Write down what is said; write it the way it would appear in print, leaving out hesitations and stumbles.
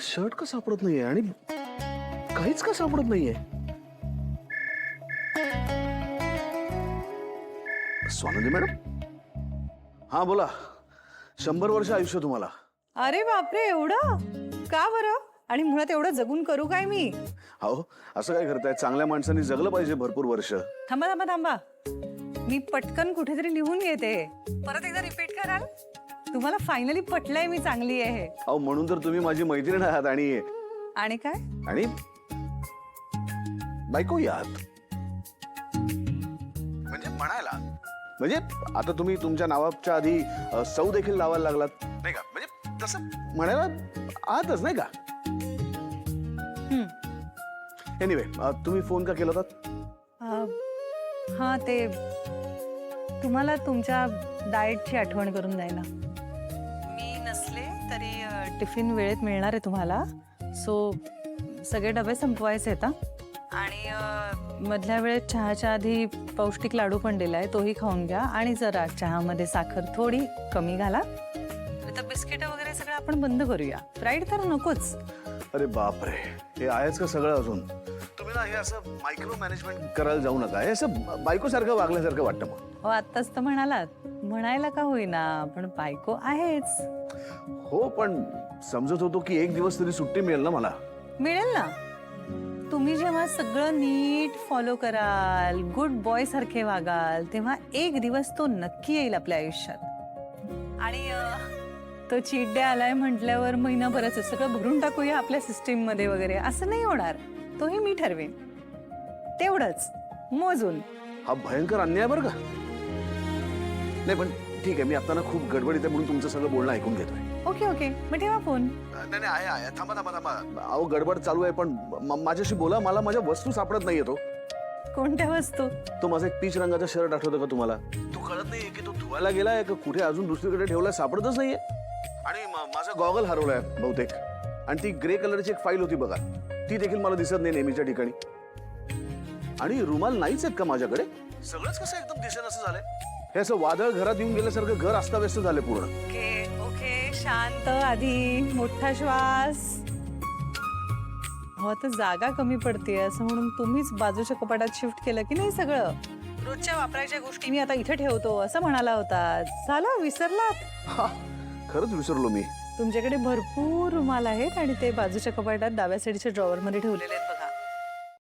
Shirt का सापडत नाहीये आणि काहीच का सापडत नाहीये. स्वानंदी मॅडम, हा बोला. 100 वर्ष आयुष्य तुम्हाला. अरे बापरे, एवढं का बरं? आणि मुळात एवढं जगून करू काय मी? हो, असं काय करताय? चांगल्या माणसांनी जगलं पाहिजे भरपूर वर्ष. थांबा थांबा थांबा, मी पटकन कुठेतरी लिहून घेते. परत एकदा रिपीट कराल? तुम्हाला फायनली पटलंय मी चांगली आहे. अहो, म्हणून तर तुम्ही माझी मैत्रीण आहात. आणि काय? आणि बायको आहात. म्हणजे म्हणायला, म्हणजे आता तुम्ही तुमच्या नावाच्या आधी सौ देखील लावायला लागलात नाही का? म्हणजे तसं म्हणायला आहातच नाही का? एनिवे, तुम्ही फोन का केला होता? हा, ते तुम्हाला तुमच्या डाएटची आठवण करून द्यायला. मी नसले तरी टिफिन वेळेत मिळणार आहे तुम्हाला. सो सगळे डबे संपवायचे आहेत. आणि मधल्या वेळेत चहाच्या आधी पौष्टिक लाडू पण दिलाय, तोही खाऊन घ्या. आणि जरा चहामध्ये साखर थोडी कमी घाला. आता बिस्किट वगैरे सगळं आपण बंद करूया. फ्राईड तर नकोच. अरे बापरे, हे आहेच का सगळं अजून? तुम्ही ना हे असं मायक्रो मॅनेजमेंट करायला जाऊ नका. हे असं बायकोसारखं वागल्यासारखं वाटतं मग. हो, आत्ताच तर म्हणालात, म्हणायला का होईना पण बायको आहेच. हो, पण समजत होतो की एक दिवस तरी सुट्टी मिळेल ना मला. मिळेल ना. तुम्ही जेव्हा सगळं नीट फॉलो कराल, गुड बॉय सारखे वागाल, तेव्हा एक दिवस तो नक्की येईल आपल्या आयुष्यात. आणि तो चीट डे आलाय म्हटल्यावर महिनाभरच सगळं भरून टाकूया आपल्या सिस्टीम मध्ये वगैरे, असं नाही होणार. तोही मी ठरवेन. तेवढंच मोजून. हा भयंकर अन्याय बरं का. नाही पण ठीक आहे, मी आता ना खूप गडबडीत आहे म्हणून तुमचं सगळं बोलणं ऐकून घेतोय. ओके ओके, मग ठेवा फोन. नाही नाही, आहे. थांबा थांबा थांबा. अहो, गडबड चालू आहे, पण माझ्याशी बोला. मला माझ्या वस्तू सापडत नाहीये. कोणत्या वस्तू? तो माझा एक पीच रंगाचा शर्ट आठवतो का तुम्हाला? तो कळत नाहीये की तो धुवायला गेलाय का कुठे अजून दुसरीकडे ठेवलाय, सापडतच नाहीये. आणि माझा गॉगल हरवलाय बहुतेक. आणि ती ग्रे कलरची एक फाईल होती बघा, ती देखील मला दिसत नाही नेहमीच्या ठिकाणी. आणि रुमाल नाहीच आहेत का माझ्याकडे? सगळंच कसं एकदम दिसेन असं झालंय. हे असं वादळ घरात येऊन गेल्यासारखं घर अस्ताव्यस्त झालंय पूर्ण. ओके ओके, शांत. आधी मोठा श्वास. हो, आता जागा कमी पडते असं म्हणून तुम्हीच बाजूच्या कपाटात शिफ्ट केलं की नाही सगळं? रोजच्या वापरायच्या गोष्टी मी आता इथे ठेवतो असं म्हणाला होता. झालं, विसरलात? हा, खरंच विसरलो मी. तुमच्याकडे भरपूर रुमाल आहेत आणि ते बाजूच्या कपाटात डाव्या साईडच्या ड्रॉवर मध्ये ठेवलेले आहेत